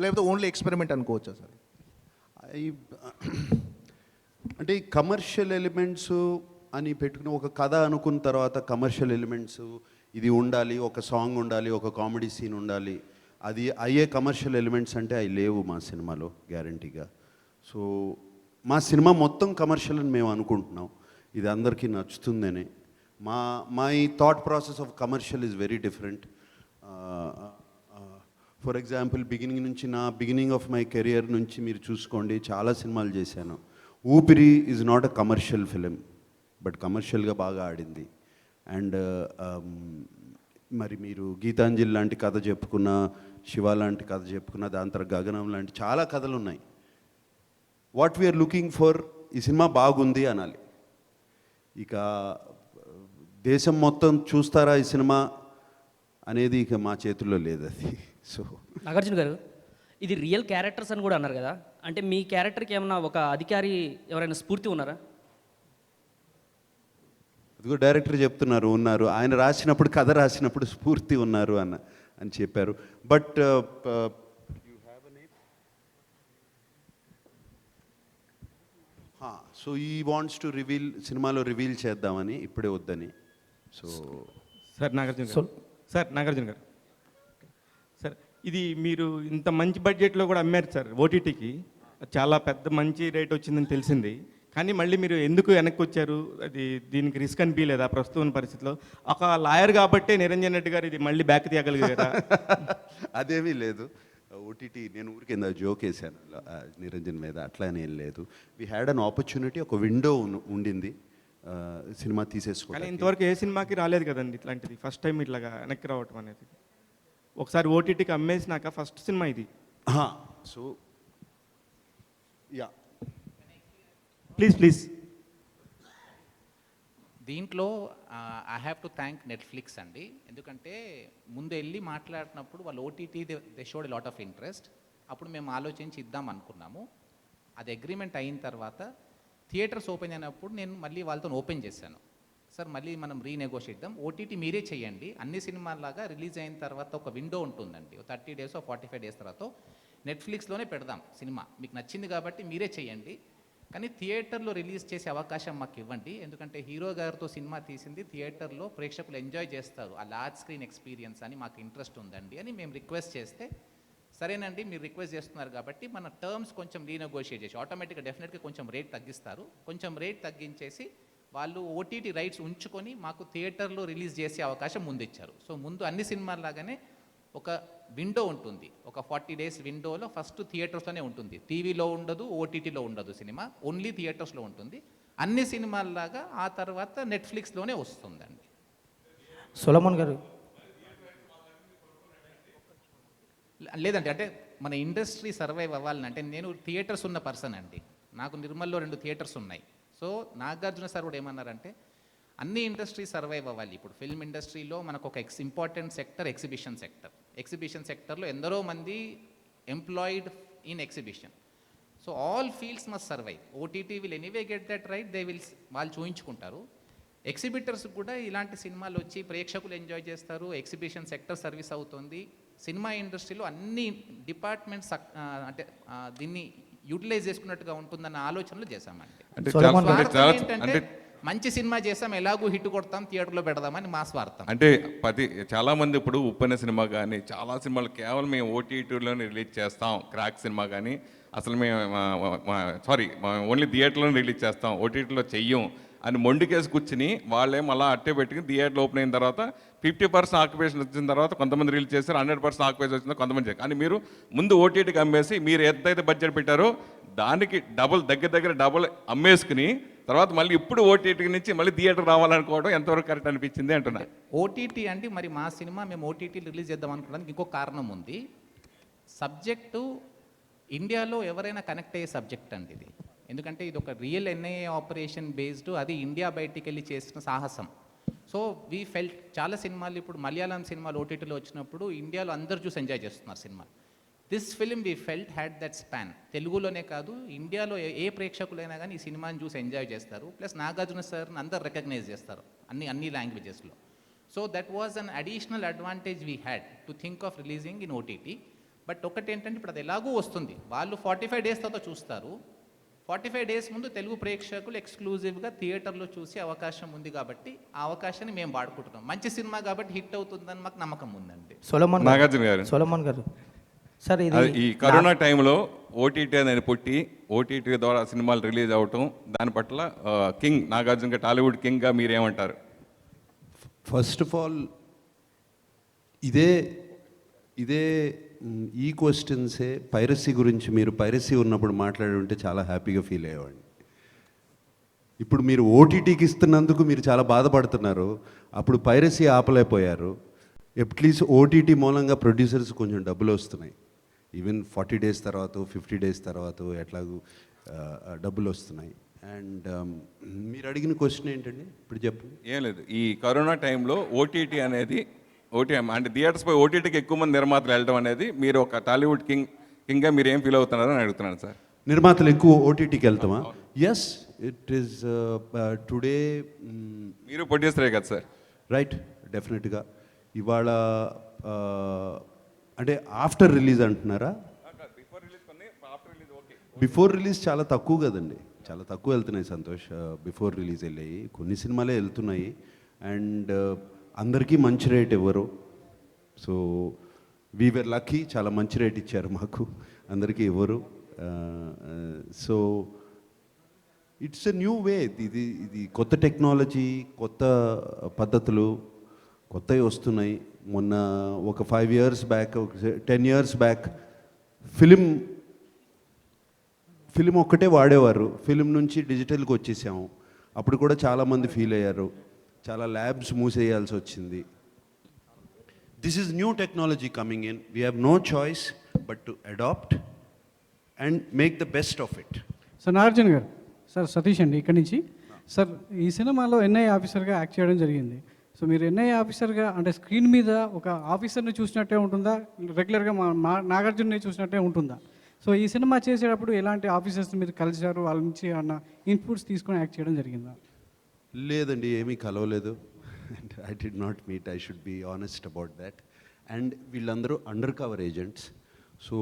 లేకపోతే ఓన్లీ ఎక్స్పెరిమెంట్ అనుకోవచ్చా సార్? అంటే ఈ కమర్షియల్ ఎలిమెంట్స్ అని పెట్టుకుని ఒక కథ అనుకున్న తర్వాత కమర్షియల్ ఎలిమెంట్స్ ఇది ఉండాలి, ఒక సాంగ్ ఉండాలి, ఒక కామెడీ సీన్ ఉండాలి, అది అయ్యే కమర్షియల్ ఎలిమెంట్స్ అంటే అవి లేవు మా సినిమాలో గ్యారంటీగా. సో మా సినిమా మొత్తం కమర్షియల్ అని మేము అనుకుంటున్నాం, ఇది అందరికీ నచ్చుతుందని. My thought process of commercial is very different. For example beginning of my career నుంచి మీరు చూసుకోండి, చాలా సినిమాలు చేశాను. ఊపిరి is not a commercial film, but కమర్షియల్గా బాగా ఆడింది. అండ్ మరి మీరు గీతాంజలి లాంటి కథ చెప్పుకున్న, శివ లాంటి కథ చెప్పుకున్న, దాని తర్వాత గగనం లాంటి చాలా కథలు ఉన్నాయి. వాట్ వీఆర్ లుకింగ్ ఫర్, ఈ సినిమా బాగుంది అనాలి. ఇక దేశం మొత్తం చూస్తారా ఈ సినిమా అనేది ఇక మా చేతుల్లో లేదు అది. సో నాగార్జున గారు, ఇది రియల్ క్యారెక్టర్స్ అని కూడా అన్నారు కదా, అంటే మీ క్యారెక్టర్కి ఏమన్నా ఒక అధికారి ఎవరైనా స్ఫూర్తి ఉన్నారా? అదిగో డైరెక్టర్ చెప్తున్నారు ఉన్నారు, ఆయన రాసినప్పుడు కథ రాసినప్పుడు స్ఫూర్తి ఉన్నారు అని చెప్పారు. బట్ సో ఈ వాంట్స్ టు రివీల్, సినిమాలో రివీల్ చేద్దామని, ఇప్పుడే వద్దని. సో సార్ నాగార్జున గారు సార్, ఇది మీరు ఇంత మంచి బడ్జెట్లో కూడా అమ్మారు సార్ ఓటీటీకి, చాలా పెద్ద మంచి రేట్ వచ్చిందని తెలిసింది. కానీ మళ్ళీ మీరు ఎందుకు వెనక్కి వచ్చారు? అది దీనికి రిస్క్ అనిపించలేదా ప్రస్తుతం పరిస్థితిలో? ఒక లాయర్ కాబట్టే నిరంజన్ రెడ్డి గారు ఇది మళ్ళీ బ్యాక్ తీయగలిగారా? అదేమీ లేదు. ఓటీటీ నేను ఊరికింద జోక్ వేసాను నిరంజన్ మీద, అట్లా ఏం లేదు. వీ హ్యాడ్ అన్ ఆపర్చునిటీ, ఒక విండో ఉండింది సినిమా తీసేసుకోవాలి. కానీ ఇంతవరకు ఏ సినిమాకి రాలేదు కదండి ఇట్లాంటిది, ఫస్ట్ టైం ఇట్లాగా వెనక్కి రావటం అనేది. ఒకసారి ఓటీటీకి అమ్మేసినాక ఫస్ట్ సినిమా ఇది. సో యా ప్లీజ్ దీంట్లో I have to thank Netflix అండి. ఎందుకంటే ముందు వెళ్ళి మాట్లాడినప్పుడు వాళ్ళు OTT they showed lot of interest. అప్పుడు మేము ఆలోచించి ఇద్దాం అనుకున్నాము. అది అగ్రిమెంట్ అయిన తర్వాత థియేటర్స్ ఓపెన్ అయినప్పుడు నేను మళ్ళీ వాళ్ళతో ఓపెన్ చేశాను. సార్ మళ్ళీ మనం రీనెగోషియేట్ చేద్దాం, ఓటీటీ మీరే చేయండి, అన్ని సినిమాలాగా రిలీజ్ అయిన తర్వాత ఒక విండో ఉంటుందండి, 30 డేస్ 45 డేస్ తర్వాత నెట్ఫ్లిక్స్లోనే పెడదాం సినిమా, మీకు నచ్చింది కాబట్టి మీరే చేయండి, కానీ థియేటర్లో రిలీజ్ చేసే అవకాశం మాకు ఇవ్వండి, ఎందుకంటే హీరో గారితో సినిమా తీసింది థియేటర్లో ప్రేక్షకులు ఎంజాయ్ చేస్తారు, ఆ లార్జ్ స్క్రీన్ ఎక్స్పీరియన్స్ అని మాకు ఇంట్రెస్ట్ ఉందండి అని మేము రిక్వెస్ట్ చేస్తే, సరేనండి మీరు రిక్వెస్ట్ చేస్తున్నారు కాబట్టి మన టర్మ్స్ కొంచెం రీనెగోషియేట్ చేసి ఆటోమేటిక్గా డెఫినెట్గా కొంచెం రేట్ తగ్గిస్తారు, కొంచెం రేట్ తగ్గించేసి వాళ్ళు ఓటీటీ రైట్స్ ఉంచుకొని మాకు థియేటర్లో రిలీజ్ చేసే అవకాశం ముందు ఇచ్చారు. సో ముందు అన్ని సినిమాల్లాగానే ఒక విండో ఉంటుంది, ఒక 40 డేస్ విండోలో ఫస్ట్ థియేటర్స్లోనే ఉంటుంది, టీవీలో ఉండదు, ఓటీటీలో ఉండదు సినిమా, ఓన్లీ థియేటర్స్లో ఉంటుంది. అన్ని సినిమాల్లాగా ఆ తర్వాత నెట్ఫ్లిక్స్లోనే వస్తుందండి. సొలమన్ గారు లేదండి, అంటే మన ఇండస్ట్రీ సర్వైవ్ అవ్వాలని అంటే నేను థియేటర్స్ ఉన్న పర్సన్ అండి, నాకు నిర్మల్లో 2 థియేటర్స్ ఉన్నాయి. సో నాగార్జున సార్ కూడా ఏమన్నారంటే అన్ని ఇండస్ట్రీ సర్వైవ్ అవ్వాలి. ఇప్పుడు ఫిల్మ్ ఇండస్ట్రీలో మనకు ఒక important sector exhibition sector, exhibition సెక్టర్లో ఎందరో మంది employed in exhibition. So all fields must survive. OTT will anyway get that right, they will వాళ్ళు చూయించుకుంటారు. ఎగ్జిబిటర్స్ కూడా ఇలాంటి సినిమాలు వచ్చి ప్రేక్షకులు ఎంజాయ్ చేస్తారు, ఎగ్జిబిషన్ సెక్టర్ సర్వీస్ అవుతుంది. సినిమా ఇండస్ట్రీలో అన్ని డిపార్ట్మెంట్స్ అంటే దీన్ని యూటిలైజ్ చేసుకున్నట్టుగా ఉంటుందన్న ఆలోచనలు చేశామండి. ఏంటంటే మంచి సినిమా చేసాం, ఎలాగూ హిట్ కొడతాం, థియేటర్లో పెడదామని మా స్వార్థం. అంటే చాలా మంది ఇప్పుడు ఉప్పెన సినిమా కానీ చాలా సినిమాలు కేవలం మేము ఓటీటీలోనే రిలీజ్ చేస్తాం, క్రాక్ సినిమా కానీ అసలు మేము ఓన్లీ థియేటర్లోనే రిలీజ్ చేస్తాం, ఓటీటీలో చెయ్యం అని మొండికేసి కూర్చుని వాళ్ళేం అలా అట్టే పెట్టుకుని థియేటర్లో ఓపెన్ అయిన తర్వాత 50% ఆక్యుపేషన్ వచ్చిన తర్వాత కొంతమంది రిలీజ్ చేస్తారు, 100% ఆక్యుపేషన్ వచ్చిందో కొంతమంది చేస్తారు. కానీ మీరు ముందు ఓటీటీకి అమ్మేసి మీరు ఎంతైతే బడ్జెట్ పెట్టారో దానికి దగ్గర డబుల్ అమ్మేసుకుని తర్వాత మళ్ళీ ఇప్పుడు ఓటీటీ నుంచి మళ్ళీ థియేటర్ రావాలనుకోవడం ఎంతవరకు కరెక్ట్ అనిపించింది అంటున్నా. ఓటీటీ అంటే మరి మా సినిమా మేము ఓటీటీ రిలీజ్ చేద్దాం అనుకోవడానికి ఇంకో కారణం ఉంది. సబ్జెక్టు ఇండియాలో ఎవరైనా కనెక్ట్ అయ్యే సబ్జెక్ట్ అండి ఇది, ఎందుకంటే ఇది ఒక రియల్ ఎన్ఐఏ ఆపరేషన్ బేస్డ్, అది ఇండియా బయటికి వెళ్ళి చేసిన సాహసం. సో వీ ఫెల్ట్ చాలా సినిమాలు ఇప్పుడు మలయాళం సినిమాలు ఓటీటీలో వచ్చినప్పుడు ఇండియాలో అందరు చూసి ఎంజాయ్ చేస్తున్నారు cinema. This film we felt had that span. తెలుగులోనే కాదు ఇండియాలో ఏ ప్రేక్షకులైనా కానీ ఈ సినిమాని చూసి ఎంజాయ్ చేస్తారు, ప్లస్ నాగార్జున సార్ని అందరు రికగ్నైజ్ చేస్తారు అన్ని లాంగ్వేజెస్లో. So that was an additional advantage we had to think of releasing in OTT. But ఒకటి ఏంటంటే ఇప్పుడు అది ఎలాగూ వస్తుంది, వాళ్ళు 45 డేస్ తర్వాత చూస్తారు, 45 డేస్ ముందు తెలుగు ప్రేక్షకులు ఎక్స్క్లూజివ్గా థియేటర్లో చూసే అవకాశం ఉంది కాబట్టి ఆ అవకాశాన్ని మేము వాడుకుంటున్నాం. మంచి సినిమా కాబట్టి హిట్ అవుతుందని మాకు నమ్మకం ఉందండి. సొలమన్ గారు సార్ ఈ కరోనా టైంలో ఓటీటీ అనేది పుట్టి ఓటీటీ ద్వారా సినిమాలు రిలీజ్ అవటం దాని పట్ల కింగ్ నాగార్జున గారు టాలీవుడ్ కింగ్గా మీరేమంటారు? ఫస్ట్ ఆఫ్ ఆల్ ఇదే ఈ క్వశ్చన్సే పైరసీ గురించి మీరు పైరసీ ఉన్నప్పుడు మాట్లాడి ఉంటే చాలా హ్యాపీగా ఫీల్ అయ్యేవాడిని. ఇప్పుడు మీరు ఓటీటీకి ఇస్తున్నందుకు మీరు చాలా బాధపడుతున్నారు, అప్పుడు పైరసీ ఆపలేకపోయారు. అట్లీస్ట్ ఓటీటీ మూలంగా ప్రొడ్యూసర్స్ కొంచెం డబ్బులు వస్తున్నాయి, ఈవెన్ 40 డేస్ తర్వాత 50 డేస్ తర్వాత ఎట్లాగూ డబ్బులు వస్తున్నాయి. అండ్ మీరు అడిగిన క్వశ్చన్ ఏంటండి ఇప్పుడు చెప్పండి. ఏం లేదు, ఈ కరోనా టైంలో ఓటీటీ అనేది అంటే థియేటర్స్ పై ఓటీటీకి ఎక్కువ మంది నిర్మాతలు వెళ్ళడం అనేది మీరు ఒక టాలీవుడ్ కింగ్గా మీరు ఏం ఫీల్ అవుతున్నారని అడుగుతున్నాను సార్. నిర్మాతలు ఎక్కువ ఓటీటీకి వెళ్తామా? Yes, it is today. మీరు ప్రొడ్యూసరే కదా సార్? రైట్, డెఫినెట్గా. ఇవాళ అంటే ఆఫ్టర్ రిలీజ్ అంటున్నారా? బిఫోర్ రిలీజ్ చాలా తక్కువ కదండి, చాలా తక్కువ వెళ్తున్నాయి సంతోష్. బిఫోర్ రిలీజ్ వెళ్ళాయి కొన్ని సినిమాలే వెళ్తున్నాయి. అండ్ అందరికీ మంచి రేట్ ఇవ్వరు. సో వీఆర్ లక్కీ, చాలా మంచి రేట్ ఇచ్చారు మాకు, అందరికీ ఇవ్వరు. So it's a new way. ఇది కొత్త టెక్నాలజీ, కొత్త పద్ధతులు కొత్తవి వస్తున్నాయి. మొన్న ఒక 5 years back, 10 years back film ఒక్కటే వాడేవారు, ఫిలిం నుంచి డిజిటల్కి వచ్చేసాము. అప్పుడు కూడా చాలామంది ఫీల్ అయ్యారు, చాలా ల్యాబ్స్ మూసేయాల్సి వచ్చింది. This is new technology coming in, we have no choice but to adapt and make the best of it. Sir Nagarjuna గారు, సార్ సతీష్ అండి ఇక్కడి నుంచి. సార్ ఈ సినిమాలో ఎన్ఐ ఆఫీసర్గా యాక్ట్ చేయడం జరిగింది. సో మీరు ఎన్ఐ ఆఫీసర్గా అంటే స్క్రీన్ మీద ఒక ఆఫీసర్ని చూసినట్టే ఉంటుందా, రెగ్యులర్గా నాగార్జునని చూసినట్టే ఉంటుందా? సో ఈ సినిమా చేసేటప్పుడు ఎలాంటి ఆఫీసర్స్ మీరు కలిశారు, వాళ్ళ నుంచి ఏమన్నా ఇన్పుట్స్ తీసుకొని యాక్ట్ చేయడం జరిగిందా? లేదండి, ఏమీ కలవలేదు. I did not meet, I should be honest about that. And వీళ్ళందరూ అండర్ కవర్ ఏజెంట్స్. సో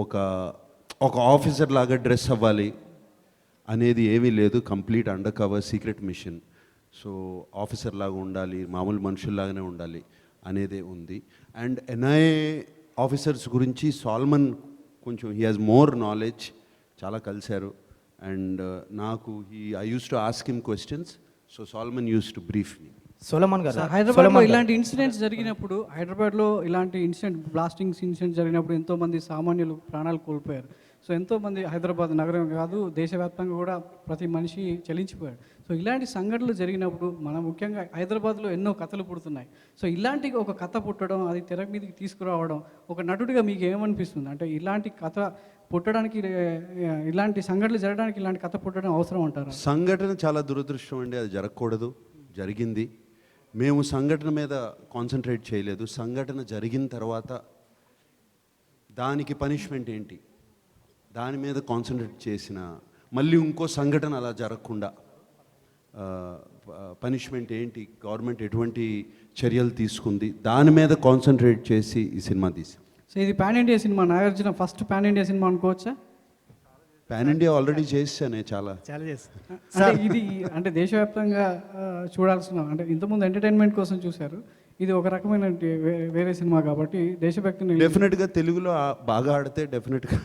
ఒక ఆఫీసర్ లాగా డ్రెస్ అవ్వాలి అనేది ఏమీ లేదు. Complete undercover secret mission. So officer లాగా ఉండాలి, మామూలు మనుషుల్లాగానే ఉండాలి అనేదే ఉంది. అండ్ ఎన్ఐఏ ఆఫీసర్స్ గురించి సాల్మన్ కొంచెం హీ హాజ్ మోర్ నాలెడ్జ్, చాలా కలిశారు. అండ్ నాకు I use to ask him questions, so Solomon use to brief me. Solomon గారు, హైదరాబాద్లో ఇలాంటి ఇన్సిడెంట్స్ జరిగినప్పుడు, బ్లాస్టింగ్స్ ఇన్సిడెంట్ జరిగినప్పుడు ఎంతోమంది సామాన్యులు ప్రాణాలు కోల్పోయారు. సో ఎంతోమంది హైదరాబాద్ నగరం కాదు, దేశవ్యాప్తంగా కూడా ప్రతి మనిషి చలించిపోయాడు. సో ఇలాంటి సంఘటనలు జరిగినప్పుడు మనం ముఖ్యంగా హైదరాబాద్లో ఎన్నో కథలు పుడుతున్నాయి. సో ఇలాంటి ఒక కథ పుట్టడం, అది తెర మీదకి తీసుకురావడం, ఒక నటుడిగా మీకు ఏమనిపిస్తుంది? అంటే ఇలాంటి కథ పుట్టడానికి, ఇలాంటి సంఘటనలు జరగడానికి ఇలాంటి కథ పుట్టడం అవసరం అంటారా? సంఘటన చాలా దురదృష్టం అండి, అది జరగకూడదు, జరిగింది. మేము సంఘటన మీద కాన్సన్ట్రేట్ చేయలేదు. సంఘటన జరిగిన తర్వాత దానికి పనిష్మెంట్ ఏంటి, దాని మీద కాన్సన్ట్రేట్ చేసిన, మళ్ళీ ఇంకో సంఘటన అలా జరగకుండా పనిష్మెంట్ ఏంటి, గవర్నమెంట్ ఎటువంటి చర్యలు తీసుకుంది, దాని మీద కాన్సన్ట్రేట్ చేసి ఈ సినిమా తీసాం. సో ఇది pan India cinema, Nagarjuna first pan India cinema అనుకోవచ్చా? పాన్ ఇండియా ఆల్రెడీ చేసానే చాలా అంటే ఇది అంటే దేశవ్యాప్తంగా చూడాల్సిన, అంటే ఇంతకుముందు ఎంటర్టైన్మెంట్ కోసం చూశారు, ఇది ఒక రకమైన వేరే సినిమా కాబట్టి దేశభక్తిని డెఫినెట్గా తెలుగులో బాగా ఆడితే డెఫినెట్గా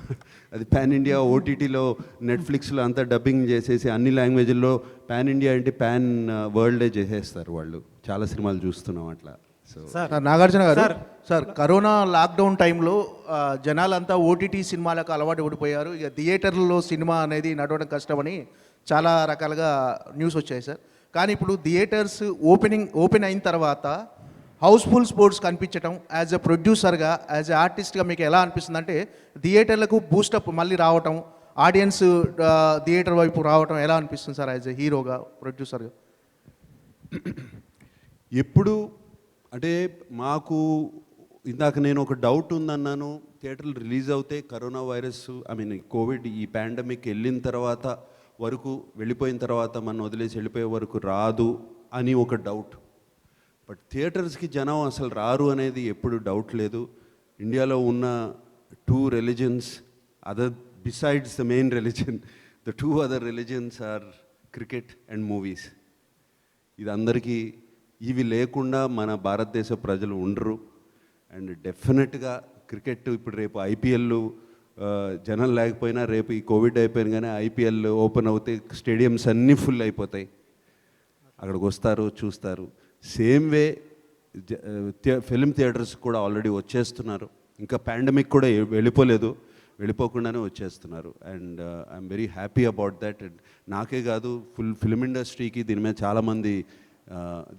అది పాన్ ఇండియా. ఓటీటీలో నెట్ఫ్లిక్స్లో అంతా డబ్బింగ్ చేసేసి అన్ని లాంగ్వేజ్ల్లో పాన్ ఇండియా అంటే పాన్ వరల్డే చేసేస్తారు వాళ్ళు. చాలా సినిమాలు చూస్తున్నాం అట్లా. సో నాగార్జున గారు, సార్ కరోనా లాక్డౌన్ టైంలో జనాలంతా ఓటీటీ సినిమాలకు అలవాటు పడిపోయారు. ఇక థియేటర్లో సినిమా అనేది నడవడం కష్టమని చాలా రకాలుగా న్యూస్ వచ్చాయి సార్. కానీ ఇప్పుడు థియేటర్స్ ఓపెన్ అయిన తర్వాత హౌస్ఫుల్ స్పోర్ట్స్ కనిపించడం, యాజ్ ఎ ప్రొడ్యూసర్గా, యాజ్ ఎ ఆర్టిస్ట్గా మీకు ఎలా అనిపిస్తుంది? అంటే థియేటర్లకు బూస్టప్ మళ్ళీ రావటం, ఆడియన్స్ థియేటర్ వైపు రావటం ఎలా అనిపిస్తుంది సార్ యాజ్ ఎ హీరోగా, ప్రొడ్యూసర్గా? ఎప్పుడు అంటే మాకు ఇందాక నేను ఒక డౌట్ ఉందన్నాను, థియేటర్లు రిలీజ్ అవుతే కరోనా వైరస్ కోవిడ్ ఈ పాండమిక్ వెళ్ళిన తర్వాత వరకు, వెళ్ళిపోయిన తర్వాత మనం వదిలేసి వెళ్ళిపోయే వరకు రాదు అని ఒక డౌట్. బట్ థియేటర్స్కి జనం అసలు రారు అనేది ఎప్పుడు డౌట్ లేదు. ఇండియాలో ఉన్న 2 religions other besides the main religion, the 2 other religions are cricket and movies. ఇది అందరికీ, ఇవి లేకుండా మన భారతదేశ ప్రజలు ఉండరు. అండ్ డెఫినెట్గా క్రికెట్ ఇప్పుడు రేపు ఐపీఎల్ జనం లేకపోయినా, రేపు ఈ కోవిడ్ అయిపోయిన కానీ ఐపీఎల్ ఓపెన్ అవుతే స్టేడియంస్ అన్నీ ఫుల్ అయిపోతాయి, అక్కడికి వస్తారు, చూస్తారు. సేమ్ వే ఫిల్మ్ థియేటర్స్ కూడా ఆల్రెడీ వచ్చేస్తున్నారు. ఇంకా పాండమిక్ కూడా వెళ్ళిపోలేదు, వెళ్ళిపోకుండానే వచ్చేస్తున్నారు. And I'm very happy about that. And నాకే కాదు, ఫిల్మ్ ఇండస్ట్రీకి దీని మీద చాలామంది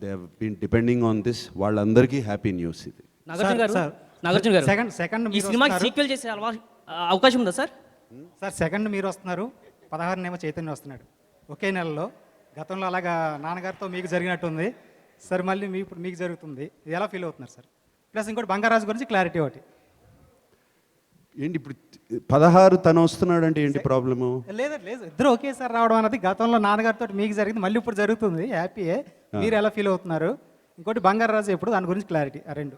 they have been depending on this, వాళ్ళందరికీ హ్యాపీ న్యూస్ ఇది. నాగార్జున గారు సెకండ్ ఈ సినిమాకి సీక్వెల్ చేసే అవకాశం ఉందా సార్? సెకండ్ మీరు వస్తున్నారు, 16 చైతన్య వస్తున్నాడు ఒకే నెలలో. గతంలో అలాగా నాన్నగారితో మీకు జరిగినట్టుంది సార్, మళ్ళీ ఇప్పుడు మీకు జరుగుతుంది, ఎలా ఫీల్ అవుతున్నారు సార్? ప్లస్ ఇంకోటి బంగారాజు గురించి క్లారిటీ ఒకటి ఏంటి, ఇప్పుడు 16 తను వస్తున్నాడు అంటే ఏంటి ప్రాబ్లము? లేదు ఇద్దరు ఒకేసారి రావడం అన్నది గతంలో నాన్నగారితో మీకు జరిగింది, మళ్ళీ ఇప్పుడు జరుగుతుంది, హ్యాపీయే. మీరు ఎలా ఫీల్ అవుతున్నారు? ఇంకోటి బంగారాజు ఎప్పుడు, దాని గురించి క్లారిటీ. ఆ 2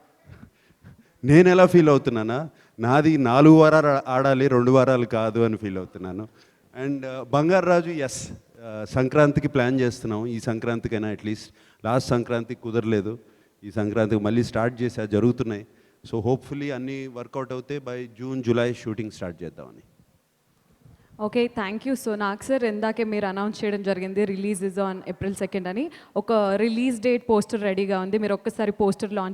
నేను ఎలా ఫీల్ అవుతున్నానా, నాది 4 వారాలు ఆడాలి, 2 వారాలు కాదు అని ఫీల్ అవుతున్నాను. అండ్ బంగారాజు ఎస్, సంక్రాంతికి ప్లాన్ చేస్తున్నాం. ఈ సంక్రాంతికైనా అట్లీస్ట్, లాస్ట్ సంక్రాంతికి కుదరలేదు, ఈ సంక్రాంతికి మళ్ళీ స్టార్ట్ చేసా, జరుగుతున్నాయి. సో హోప్ఫుల్లీ అన్నీ వర్కౌట్ అవుతాయి, by June July shooting start చేద్దామని. Okay, thank you. సో నాకు సార్ ఇందాకే మీరు అనౌన్స్ చేయడం జరిగింది రిలీజ్ ఇస్ ఆన్ April 2 అని. ఒక రిలీజ్ డేట్ పోస్టర్ రెడీగా ఉంది, మీరు ఒక్కసారి పోస్టర్ లాంచ్